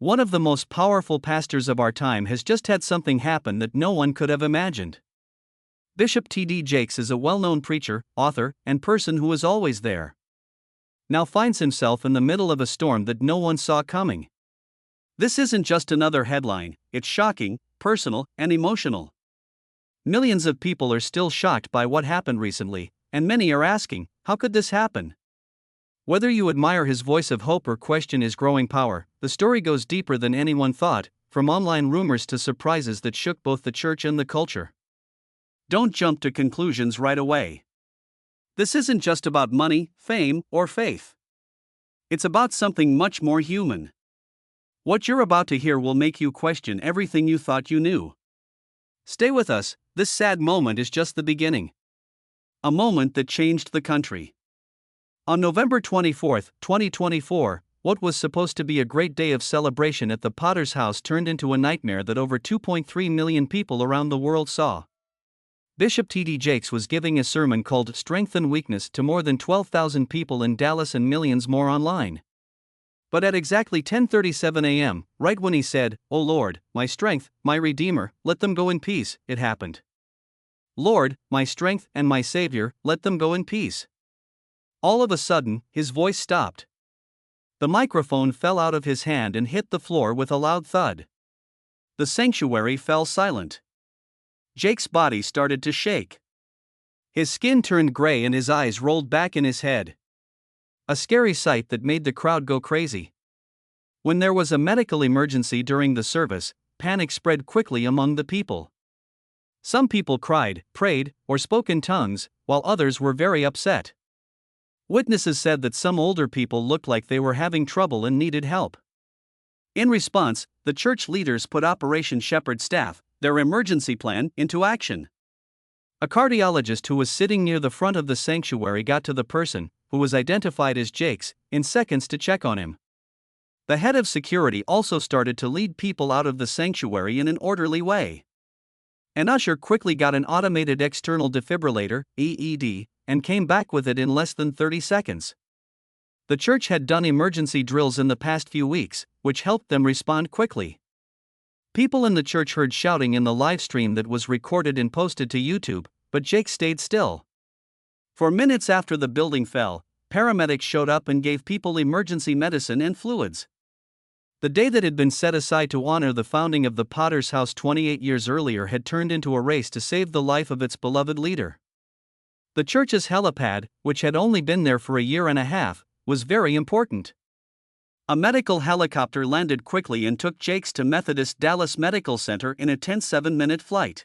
One of the most powerful pastors of our time has just had something happen that no one could have imagined. Bishop T.D. Jakes is a well-known preacher, author, and person who is always there. Now finds himself in the middle of a storm that no one saw coming. This isn't just another headline, it's shocking, personal, and emotional. Millions of people are still shocked by what happened recently, and many are asking, how could this happen? Whether you admire his voice of hope or question his growing power, the story goes deeper than anyone thought, from online rumors to surprises that shook both the church and the culture. Don't jump to conclusions right away. This isn't just about money, fame, or faith. It's about something much more human. What you're about to hear will make you question everything you thought you knew. Stay with us, this sad moment is just the beginning. A moment that changed the country. On November 24, 2024, what was supposed to be a great day of celebration at the Potter's house turned into a nightmare that over 2.3 million people around the world saw. Bishop T.D. Jakes was giving a sermon called Strength and Weakness to more than 12,000 people in Dallas and millions more online. But at exactly 10:37 a.m., right when he said, "O Lord, my strength, my Redeemer, let them go in peace," it happened. Lord, my strength and my Savior, let them go in peace. All of a sudden, his voice stopped. The microphone fell out of his hand and hit the floor with a loud thud. The sanctuary fell silent. Jake's body started to shake. His skin turned gray and his eyes rolled back in his head. A scary sight that made the crowd go crazy. When there was a medical emergency during the service, panic spread quickly among the people. Some people cried, prayed, or spoke in tongues, while others were very upset. Witnesses said that some older people looked like they were having trouble and needed help. In response, the church leaders put Operation Shepherd Staff, their emergency plan, into action. A cardiologist who was sitting near the front of the sanctuary got to the person, who was identified as Jakes, in seconds to check on him. The head of security also started to lead people out of the sanctuary in an orderly way. An usher quickly got an automated external defibrillator, EED, and came back with it in less than 30 seconds. The church had done emergency drills in the past few weeks, which helped them respond quickly. People in the church heard shouting in the live stream that was recorded and posted to YouTube, but Jake stayed still. For minutes after the building fell, paramedics showed up and gave people emergency medicine and fluids. The day that had been set aside to honor the founding of the Potter's house 28 years earlier had turned into a race to save the life of its beloved leader. The church's helipad, which had only been there for a year and a half, was very important. A medical helicopter landed quickly and took Jakes to Methodist Dallas Medical Center in a tense 7-minute flight.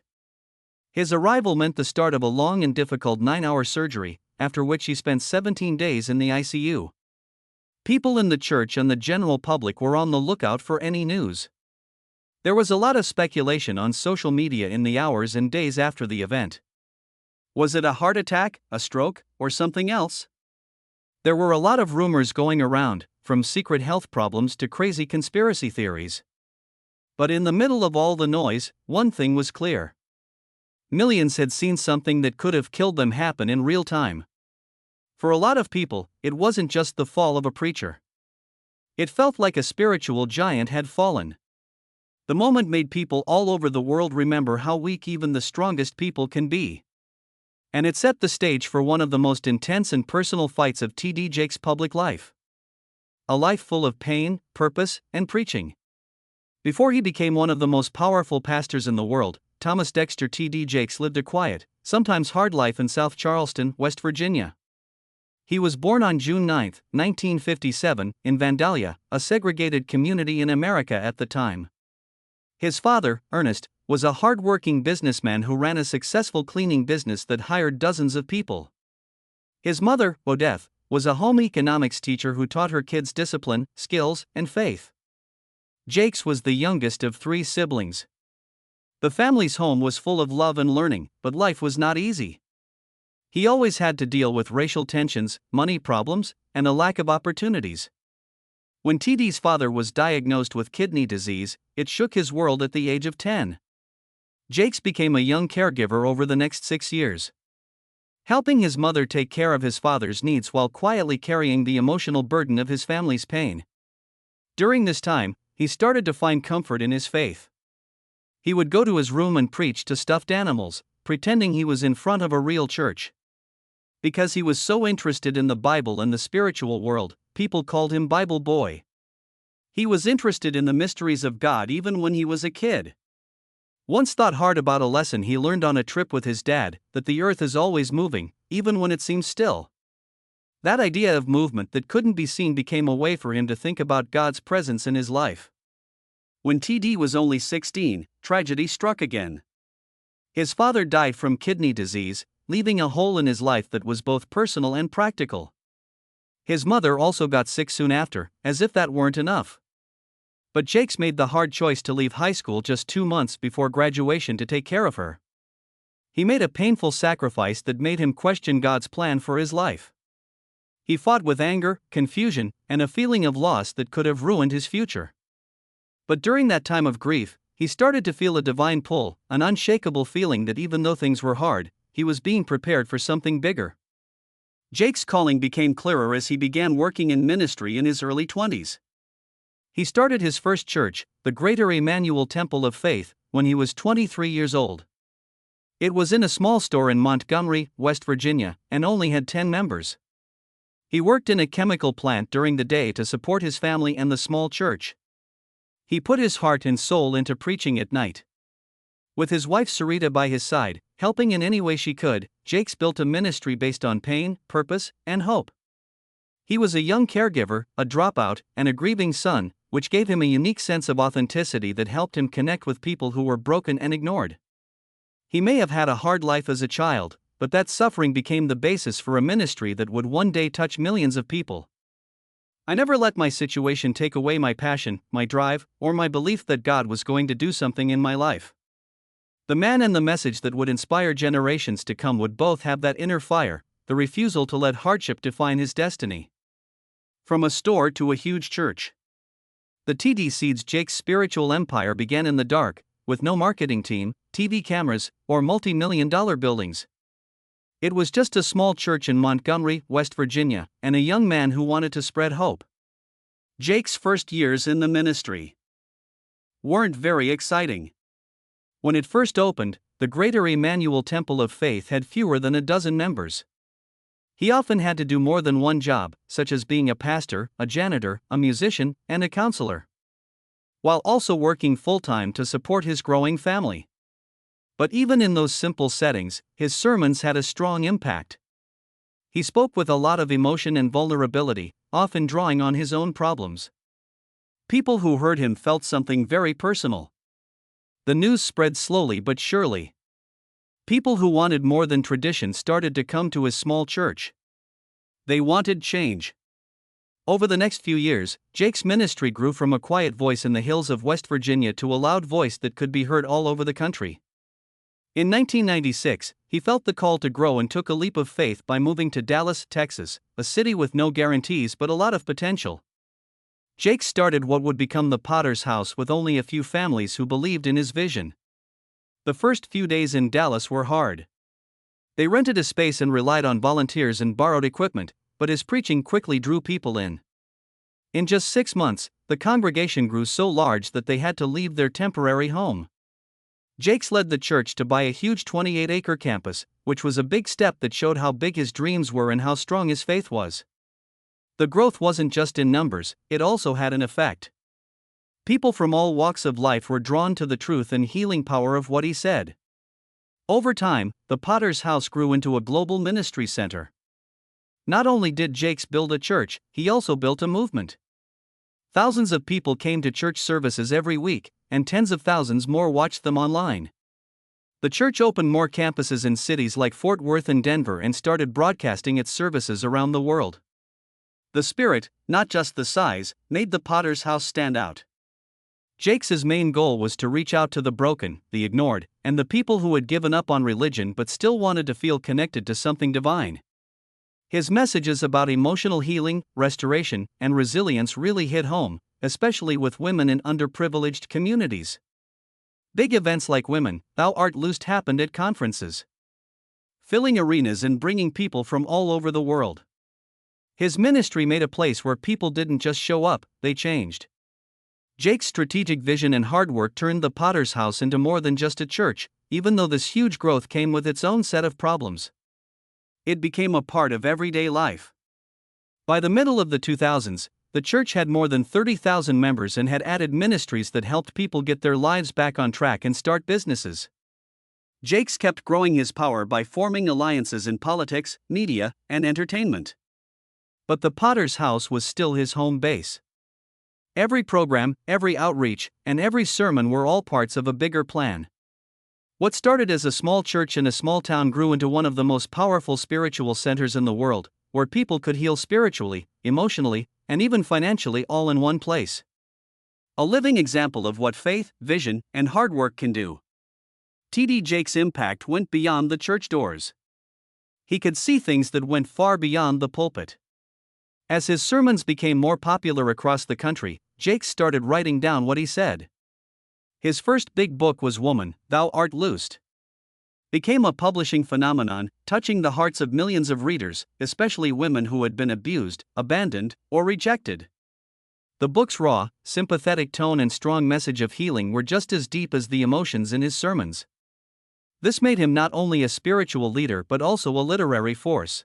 His arrival meant the start of a long and difficult 9-hour surgery, after which he spent 17 days in the ICU. People in the church and the general public were on the lookout for any news. There was a lot of speculation on social media in the hours and days after the event. Was it a heart attack, a stroke, or something else? There were a lot of rumors going around, from secret health problems to crazy conspiracy theories. But in the middle of all the noise, one thing was clear. Millions had seen something that could have killed them happen in real time. For a lot of people, it wasn't just the fall of a preacher. It felt like a spiritual giant had fallen. The moment made people all over the world remember how weak even the strongest people can be. And it set the stage for one of the most intense and personal fights of T.D. Jakes' public life. A life full of pain, purpose, and preaching. Before he became one of the most powerful pastors in the world, Thomas Dexter T.D. Jakes lived a quiet, sometimes hard life in South Charleston, West Virginia. He was born on June 9, 1957, in Vandalia, a segregated community in America at the time. His father, Ernest, was a hard-working businessman who ran a successful cleaning business that hired dozens of people. His mother, Odette, was a home economics teacher who taught her kids discipline, skills, and faith. Jakes was the youngest of 3 siblings. The family's home was full of love and learning, but life was not easy. He always had to deal with racial tensions, money problems, and a lack of opportunities. When TD's father was diagnosed with kidney disease, it shook his world at the age of 10. Jakes became a young caregiver over the next 6 years, helping his mother take care of his father's needs while quietly carrying the emotional burden of his family's pain. During this time, he started to find comfort in his faith. He would go to his room and preach to stuffed animals, pretending he was in front of a real church. Because he was so interested in the Bible and the spiritual world, people called him Bible Boy. He was interested in the mysteries of God even when he was a kid. Once thought hard about a lesson he learned on a trip with his dad, that the earth is always moving, even when it seems still. That idea of movement that couldn't be seen became a way for him to think about God's presence in his life. When TD was only 16, tragedy struck again. His father died from kidney disease, leaving a hole in his life that was both personal and practical. His mother also got sick soon after, as if that weren't enough. But Jakes made the hard choice to leave high school just 2 months before graduation to take care of her. He made a painful sacrifice that made him question God's plan for his life. He fought with anger, confusion, and a feeling of loss that could have ruined his future. But during that time of grief, he started to feel a divine pull, an unshakable feeling that even though things were hard, he was being prepared for something bigger. Jake's calling became clearer as he began working in ministry in his early 20s. He started his first church, the Greater Emmanuel Temple of Faith, when he was 23 years old. It was in a small store in Montgomery, West Virginia, and only had 10 members. He worked in a chemical plant during the day to support his family and the small church. He put his heart and soul into preaching at night. With his wife Sarita by his side, helping in any way she could, Jakes built a ministry based on pain, purpose, and hope. He was a young caregiver, a dropout, and a grieving son, which gave him a unique sense of authenticity that helped him connect with people who were broken and ignored. He may have had a hard life as a child, but that suffering became the basis for a ministry that would one day touch millions of people. I never let my situation take away my passion, my drive, or my belief that God was going to do something in my life. The man and the message that would inspire generations to come would both have that inner fire, the refusal to let hardship define his destiny. From a store to a huge church. The TD Seeds Jake's spiritual empire began in the dark, with no marketing team, TV cameras, or multi-million-dollar buildings. It was just a small church in Montgomery, West Virginia, and a young man who wanted to spread hope. Jake's first years in the ministry weren't very exciting. When it first opened, the Greater Emmanuel Temple of Faith had fewer than a dozen members. He often had to do more than one job, such as being a pastor, a janitor, a musician, and a counselor, while also working full-time to support his growing family. But even in those simple settings, his sermons had a strong impact. He spoke with a lot of emotion and vulnerability, often drawing on his own problems. People who heard him felt something very personal. The news spread slowly but surely. People who wanted more than tradition started to come to his small church. They wanted change. Over the next few years, Jake's ministry grew from a quiet voice in the hills of West Virginia to a loud voice that could be heard all over the country. In 1996, he felt the call to grow and took a leap of faith by moving to Dallas, Texas, a city with no guarantees but a lot of potential. Jake started what would become the Potter's House with only a few families who believed in his vision. The first few days in Dallas were hard. They rented a space and relied on volunteers and borrowed equipment, but his preaching quickly drew people in. In just 6 months, the congregation grew so large that they had to leave their temporary home. Jakes led the church to buy a huge 28-acre campus, which was a big step that showed how big his dreams were and how strong his faith was. The growth wasn't just in numbers, it also had an effect. People from all walks of life were drawn to the truth and healing power of what he said. Over time, the Potter's House grew into a global ministry center. Not only did Jakes build a church, he also built a movement. Thousands of people came to church services every week, and tens of thousands more watched them online. The church opened more campuses in cities like Fort Worth and Denver and started broadcasting its services around the world. The spirit, not just the size, made the Potter's House stand out. Jakes' main goal was to reach out to the broken, the ignored, and the people who had given up on religion but still wanted to feel connected to something divine. His messages about emotional healing, restoration, and resilience really hit home, especially with women in underprivileged communities. Big events like Women, Thou Art Loosed happened at conferences, filling arenas and bringing people from all over the world. His ministry made a place where people didn't just show up, they changed. Jake's strategic vision and hard work turned the Potter's House into more than just a church, even though this huge growth came with its own set of problems. It became a part of everyday life. By the middle of the 2000s, the church had more than 30,000 members and had added ministries that helped people get their lives back on track and start businesses. Jakes kept growing his power by forming alliances in politics, media, and entertainment. But the Potter's House was still his home base. Every program, every outreach, and every sermon were all parts of a bigger plan. What started as a small church in a small town grew into one of the most powerful spiritual centers in the world, where people could heal spiritually, emotionally, and even financially all in one place. A living example of what faith, vision, and hard work can do. T.D. Jakes' impact went beyond the church doors. He could see things that went far beyond the pulpit. As his sermons became more popular across the country, Jakes started writing down what he said. His first big book was Woman, Thou Art Loosed. Became a publishing phenomenon, touching the hearts of millions of readers, especially women who had been abused, abandoned, or rejected. The book's raw, sympathetic tone and strong message of healing were just as deep as the emotions in his sermons. This made him not only a spiritual leader but also a literary force.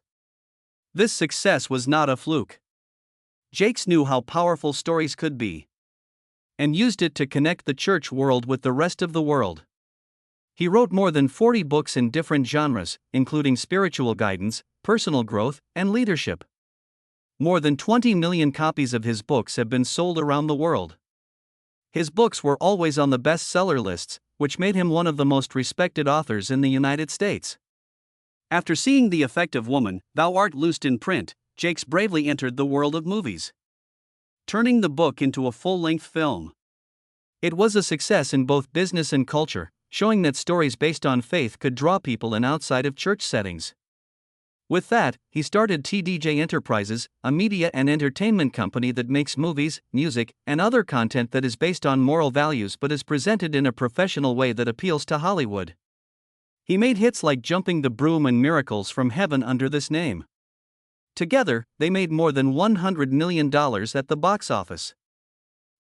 This success was not a fluke. Jakes knew how powerful stories could be, and used it to connect the church world with the rest of the world. He wrote more than 40 books in different genres, including spiritual guidance, personal growth, and leadership. More than 20 million copies of his books have been sold around the world. His books were always on the bestseller lists, which made him one of the most respected authors in the United States. After seeing the effect of Woman, Thou Art Loosed in print, Jakes bravely entered the world of movies, turning the book into a full-length film. It was a success in both business and culture, showing that stories based on faith could draw people in outside of church settings. With that, he started TDJ Enterprises, a media and entertainment company that makes movies, music, and other content that is based on moral values but is presented in a professional way that appeals to Hollywood. He made hits like Jumping the Broom and Miracles from Heaven under this name. Together, they made more than $100 million at the box office.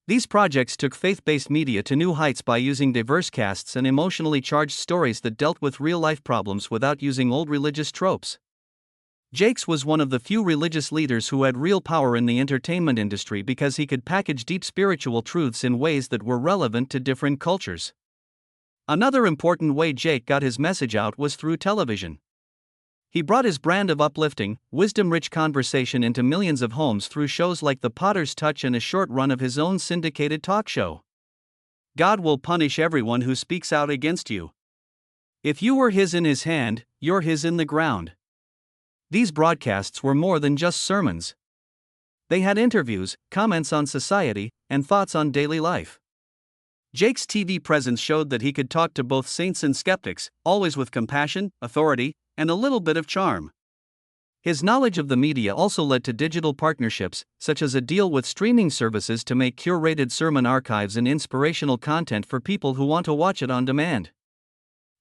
These projects took faith-based media to new heights by using diverse casts and emotionally charged stories that dealt with real-life problems without using old religious tropes. Jakes was one of the few religious leaders who had real power in the entertainment industry because he could package deep spiritual truths in ways that were relevant to different cultures. Another important way Jake got his message out was through television. He brought his brand of uplifting, wisdom-rich conversation into millions of homes through shows like The Potter's Touch and a short run of his own syndicated talk show. God will punish everyone who speaks out against you. If you were his in his hand, you're his in the ground. These broadcasts were more than just sermons. They had interviews, comments on society, and thoughts on daily life. Jake's TV presence showed that he could talk to both saints and skeptics, always with compassion, authority, and a little bit of charm. His knowledge of the media also led to digital partnerships, such as a deal with streaming services to make curated sermon archives and inspirational content for people who want to watch it on demand.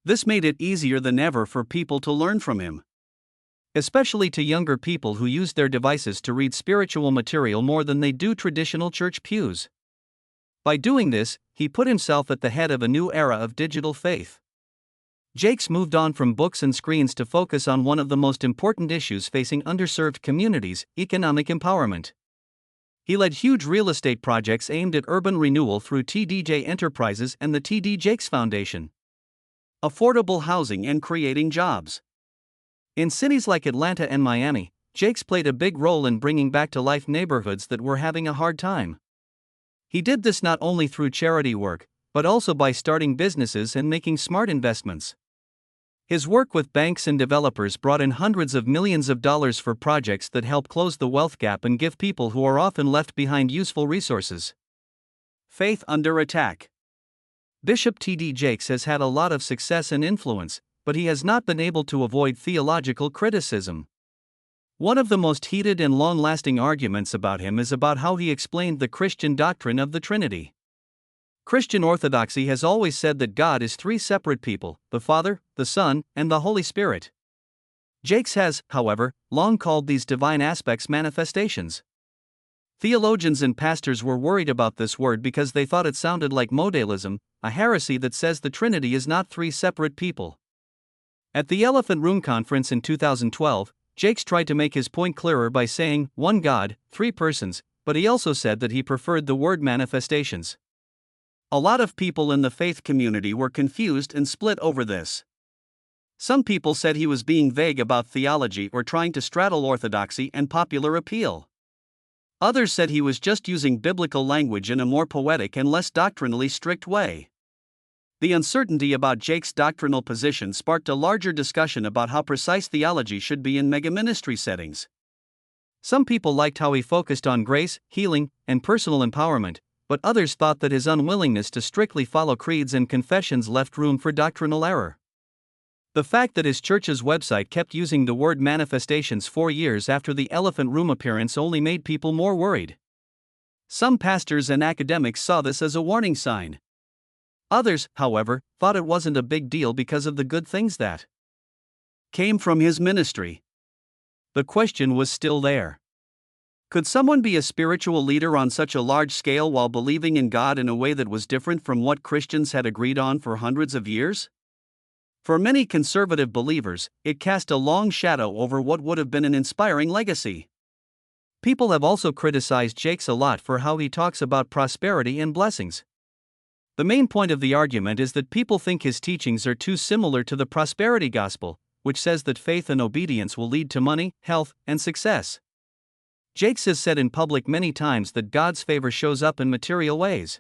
This made it easier than ever for people to learn from him, especially to younger people who use their devices to read spiritual material more than they do traditional church pews. By doing this, he put himself at the head of a new era of digital faith. Jakes moved on from books and screens to focus on one of the most important issues facing underserved communities: economic empowerment. He led huge real estate projects aimed at urban renewal through TDJ Enterprises and the T.D. Jakes Foundation. Affordable housing and creating jobs. In cities like Atlanta and Miami, Jakes played a big role in bringing back to life neighborhoods that were having a hard time. He did this not only through charity work, but also by starting businesses and making smart investments. His work with banks and developers brought in hundreds of millions of dollars for projects that help close the wealth gap and give people who are often left behind useful resources. Faith under attack. Bishop T.D. Jakes has had a lot of success and influence, but he has not been able to avoid theological criticism. One of the most heated and long-lasting arguments about him is about how he explained the Christian doctrine of the Trinity. Christian orthodoxy has always said that God is three separate people: the Father, the Son, and the Holy Spirit. Jakes has, however, long called these divine aspects manifestations. Theologians and pastors were worried about this word because they thought it sounded like modalism, a heresy that says the Trinity is not three separate people. At the Elephant Room Conference in 2012, Jakes tried to make his point clearer by saying, one God, three persons, but he also said that he preferred the word manifestations. A lot of people in the faith community were confused and split over this. Some people said he was being vague about theology or trying to straddle orthodoxy and popular appeal. Others said he was just using biblical language in a more poetic and less doctrinally strict way. The uncertainty about Jakes' doctrinal position sparked a larger discussion about how precise theology should be in megaministry settings. Some people liked how he focused on grace, healing, and personal empowerment, but others thought that his unwillingness to strictly follow creeds and confessions left room for doctrinal error. The fact that his church's website kept using the word manifestations 4 years after the Elephant Room appearance only made people more worried. Some pastors and academics saw this as a warning sign. Others, however, thought it wasn't a big deal because of the good things that came from his ministry. The question was still there. Could someone be a spiritual leader on such a large scale while believing in God in a way that was different from what Christians had agreed on for hundreds of years? For many conservative believers, it cast a long shadow over what would have been an inspiring legacy. People have also criticized Jakes a lot for how he talks about prosperity and blessings. The main point of the argument is that people think his teachings are too similar to the prosperity gospel, which says that faith and obedience will lead to money, health, and success. Jakes has said in public many times that God's favor shows up in material ways.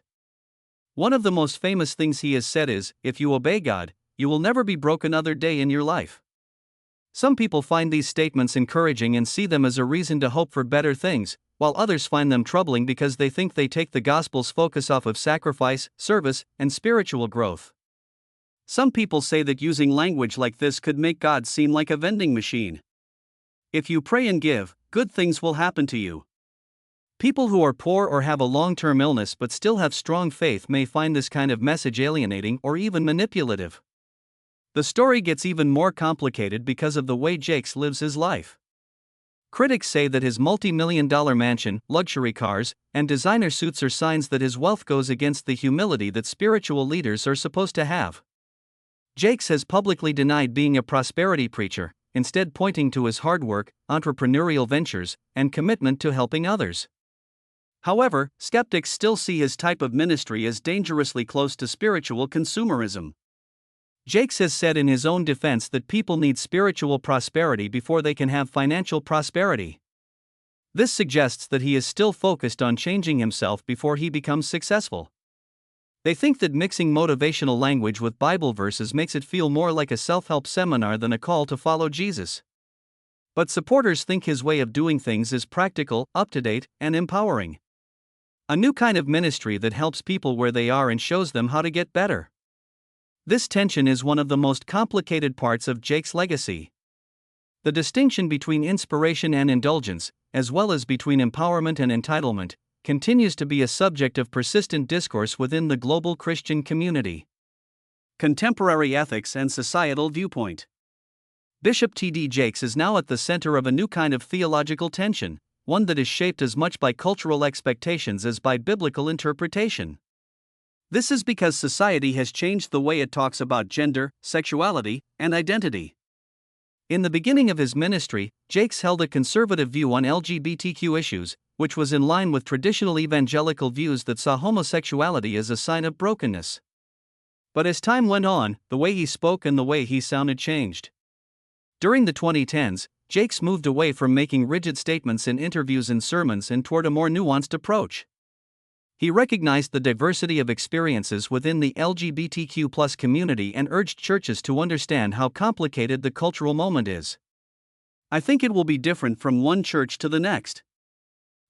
One of the most famous things he has said is, if you obey God, you will never be broke another day in your life. Some people find these statements encouraging and see them as a reason to hope for better things, while others find them troubling because they think they take the gospel's focus off of sacrifice, service, and spiritual growth. Some people say that using language like this could make God seem like a vending machine. If you pray and give, good things will happen to you. People who are poor or have a long-term illness but still have strong faith may find this kind of message alienating or even manipulative. The story gets even more complicated because of the way Jakes lives his life. Critics say that his multi-million-dollar mansion, luxury cars, and designer suits are signs that his wealth goes against the humility that spiritual leaders are supposed to have. Jakes has publicly denied being a prosperity preacher, instead pointing to his hard work, entrepreneurial ventures, and commitment to helping others. However, skeptics still see his type of ministry as dangerously close to spiritual consumerism. Jakes has said in his own defense that people need spiritual prosperity before they can have financial prosperity. This suggests that he is still focused on changing himself before he becomes successful. They think that mixing motivational language with Bible verses makes it feel more like a self-help seminar than a call to follow Jesus. But supporters think his way of doing things is practical, up-to-date, and empowering. A new kind of ministry that helps people where they are and shows them how to get better. This tension is one of the most complicated parts of Jakes' legacy. The distinction between inspiration and indulgence, as well as between empowerment and entitlement, continues to be a subject of persistent discourse within the global Christian community. Contemporary ethics and societal viewpoint. Bishop T.D. Jakes is now at the center of a new kind of theological tension, one that is shaped as much by cultural expectations as by biblical interpretation. This is because society has changed the way it talks about gender, sexuality, and identity. In the beginning of his ministry, Jakes held a conservative view on LGBTQ issues, which was in line with traditional evangelical views that saw homosexuality as a sign of brokenness. But as time went on, the way he spoke and the way he sounded changed. During the 2010s, Jakes moved away from making rigid statements in interviews and sermons and toward a more nuanced approach. He recognized the diversity of experiences within the LGBTQ+ community and urged churches to understand how complicated the cultural moment is. I think it will be different from one church to the next.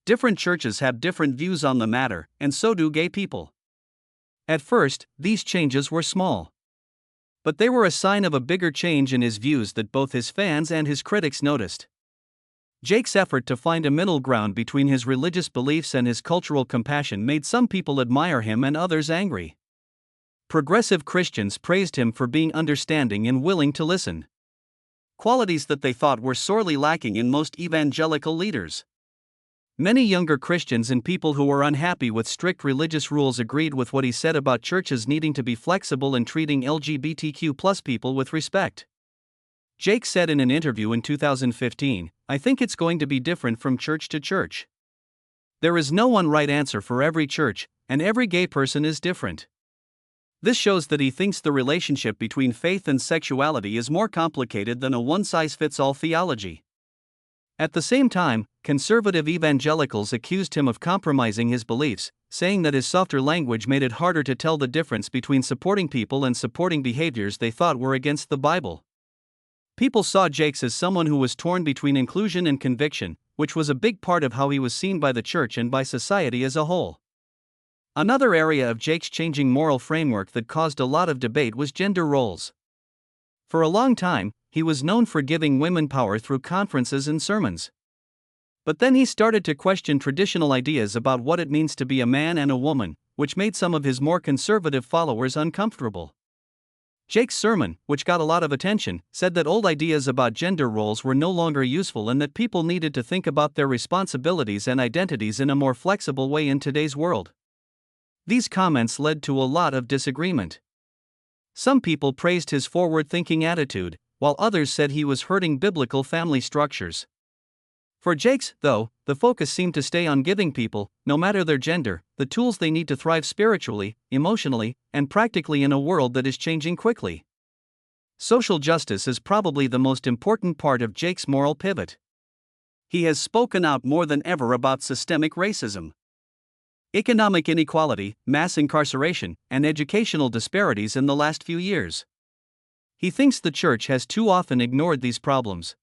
Different churches have different views on the matter, and so do gay people. At first, these changes were small. But they were a sign of a bigger change in his views that both his fans and his critics noticed. Jakes' effort to find a middle ground between his religious beliefs and his cultural compassion made some people admire him and others angry. Progressive Christians praised him for being understanding and willing to listen. Qualities that they thought were sorely lacking in most evangelical leaders. Many younger Christians and people who were unhappy with strict religious rules agreed with what he said about churches needing to be flexible and treating LGBTQ+ people with respect. Jake said in an interview in 2015, "I think it's going to be different from church to church. There is no one right answer for every church, and every gay person is different." This shows that he thinks the relationship between faith and sexuality is more complicated than a one-size-fits-all theology. At the same time, conservative evangelicals accused him of compromising his beliefs, saying that his softer language made it harder to tell the difference between supporting people and supporting behaviors they thought were against the Bible. People saw Jakes as someone who was torn between inclusion and conviction, which was a big part of how he was seen by the church and by society as a whole. Another area of Jake's changing moral framework that caused a lot of debate was gender roles. For a long time, he was known for giving women power through conferences and sermons. But then he started to question traditional ideas about what it means to be a man and a woman, which made some of his more conservative followers uncomfortable. Jake's sermon, which got a lot of attention, said that old ideas about gender roles were no longer useful and that people needed to think about their responsibilities and identities in a more flexible way in today's world. These comments led to a lot of disagreement. Some people praised his forward-thinking attitude, while others said he was hurting biblical family structures. For Jakes, though, the focus seemed to stay on giving people, no matter their gender, the tools they need to thrive spiritually, emotionally, and practically in a world that is changing quickly. Social justice is probably the most important part of Jake's moral pivot. He has spoken out more than ever about systemic racism, economic inequality, mass incarceration, and educational disparities in the last few years. He thinks the church has too often ignored these problems.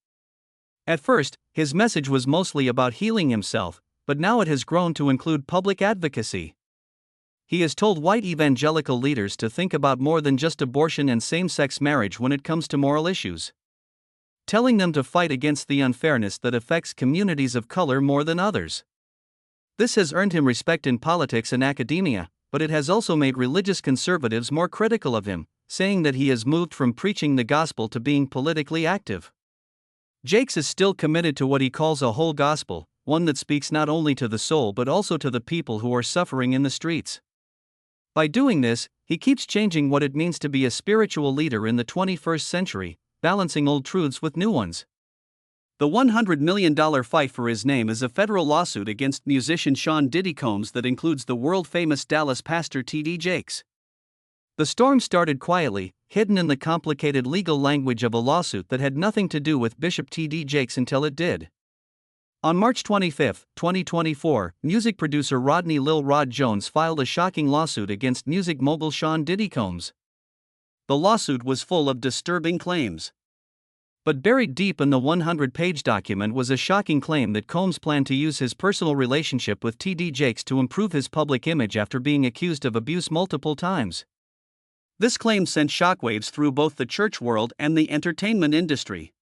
At first, his message was mostly about healing himself, but now it has grown to include public advocacy. He has told white evangelical leaders to think about more than just abortion and same-sex marriage when it comes to moral issues, telling them to fight against the unfairness that affects communities of color more than others. This has earned him respect in politics and academia, but it has also made religious conservatives more critical of him, saying that he has moved from preaching the gospel to being politically active. Jakes is still committed to what he calls a whole gospel, one that speaks not only to the soul but also to the people who are suffering in the streets. By doing this, he keeps changing what it means to be a spiritual leader in the 21st century, balancing old truths with new ones. The $100 million fight for his name is a federal lawsuit against musician Sean Diddy Combs that includes the world-famous Dallas pastor T.D. Jakes. The storm started quietly, hidden in the complicated legal language of a lawsuit that had nothing to do with Bishop T.D. Jakes until it did. On March 25, 2024, music producer Rodney Lil Rod Jones filed a shocking lawsuit against music mogul Sean Diddy Combs. The lawsuit was full of disturbing claims. But buried deep in the 100-page document was a shocking claim that Combs planned to use his personal relationship with T.D. Jakes to improve his public image after being accused of abuse multiple times. This claim sent shockwaves through both the church world and the entertainment industry.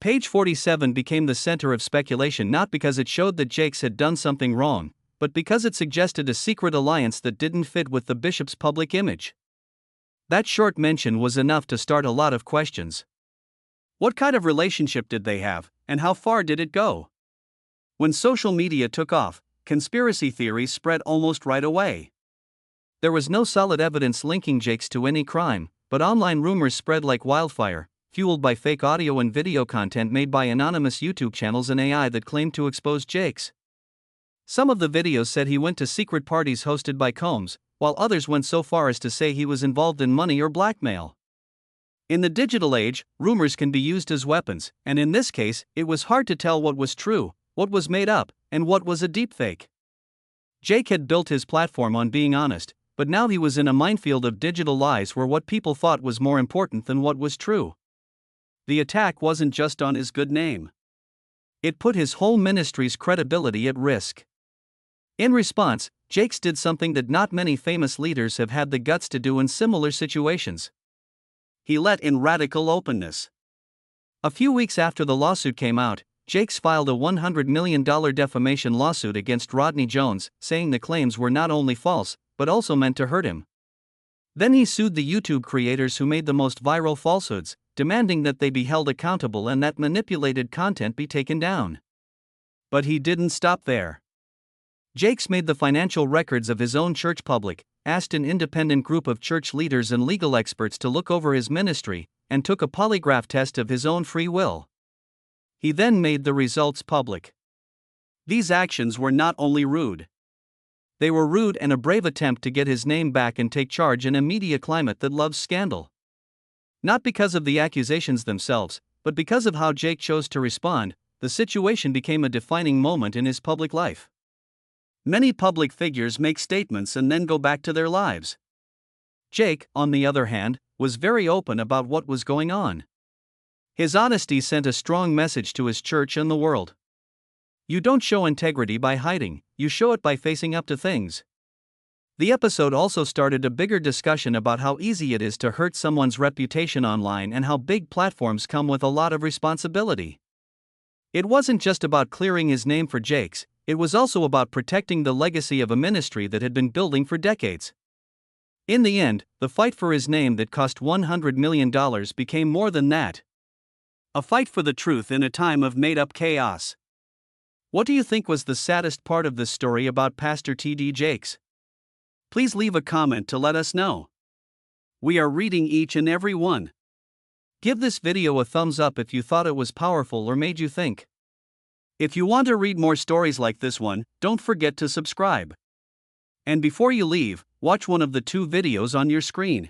Page 47 became the center of speculation not because it showed that Jakes had done something wrong, but because it suggested a secret alliance that didn't fit with the bishop's public image. That short mention was enough to start a lot of questions. What kind of relationship did they have, and how far did it go? When social media took off, conspiracy theories spread almost right away. There was no solid evidence linking Jakes to any crime, but online rumors spread like wildfire, fueled by fake audio and video content made by anonymous YouTube channels and AI that claimed to expose Jakes. Some of the videos said he went to secret parties hosted by Combs, while others went so far as to say he was involved in money or blackmail. In the digital age, rumors can be used as weapons, and in this case, it was hard to tell what was true, what was made up, and what was a deepfake. Jake had built his platform on being honest, but now he was in a minefield of digital lies where what people thought was more important than what was true. The attack wasn't just on his good name. It put his whole ministry's credibility at risk. In response, Jakes did something that not many famous leaders have had the guts to do in similar situations. He let in radical openness. A few weeks after the lawsuit came out, Jakes filed a $100 million defamation lawsuit against Rodney Jones, saying the claims were not only false, but also meant to hurt him. Then he sued the YouTube creators who made the most viral falsehoods, demanding that they be held accountable and that manipulated content be taken down. But he didn't stop there. Jakes made the financial records of his own church public, asked an independent group of church leaders and legal experts to look over his ministry, and took a polygraph test of his own free will. He then made the results public. These actions were not only rude. They were rude and a brave attempt to get his name back and take charge in a media climate that loves scandal. Not because of the accusations themselves, but because of how Jake chose to respond, the situation became a defining moment in his public life. Many public figures make statements and then go back to their lives. Jake, on the other hand, was very open about what was going on. His honesty sent a strong message to his church and the world. You don't show integrity by hiding, you show it by facing up to things. The episode also started a bigger discussion about how easy it is to hurt someone's reputation online and how big platforms come with a lot of responsibility. It wasn't just about clearing his name for Jakes, it was also about protecting the legacy of a ministry that had been building for decades. In the end, the fight for his name that cost $100 million became more than that. A fight for the truth in a time of made-up chaos. What do you think was the saddest part of this story about Pastor T.D. Jakes? Please leave a comment to let us know. We are reading each and every one. Give this video a thumbs up if you thought it was powerful or made you think. If you want to read more stories like this one, don't forget to subscribe. And before you leave, watch one of the 2 videos on your screen.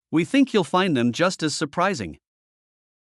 We think you'll find them just as surprising.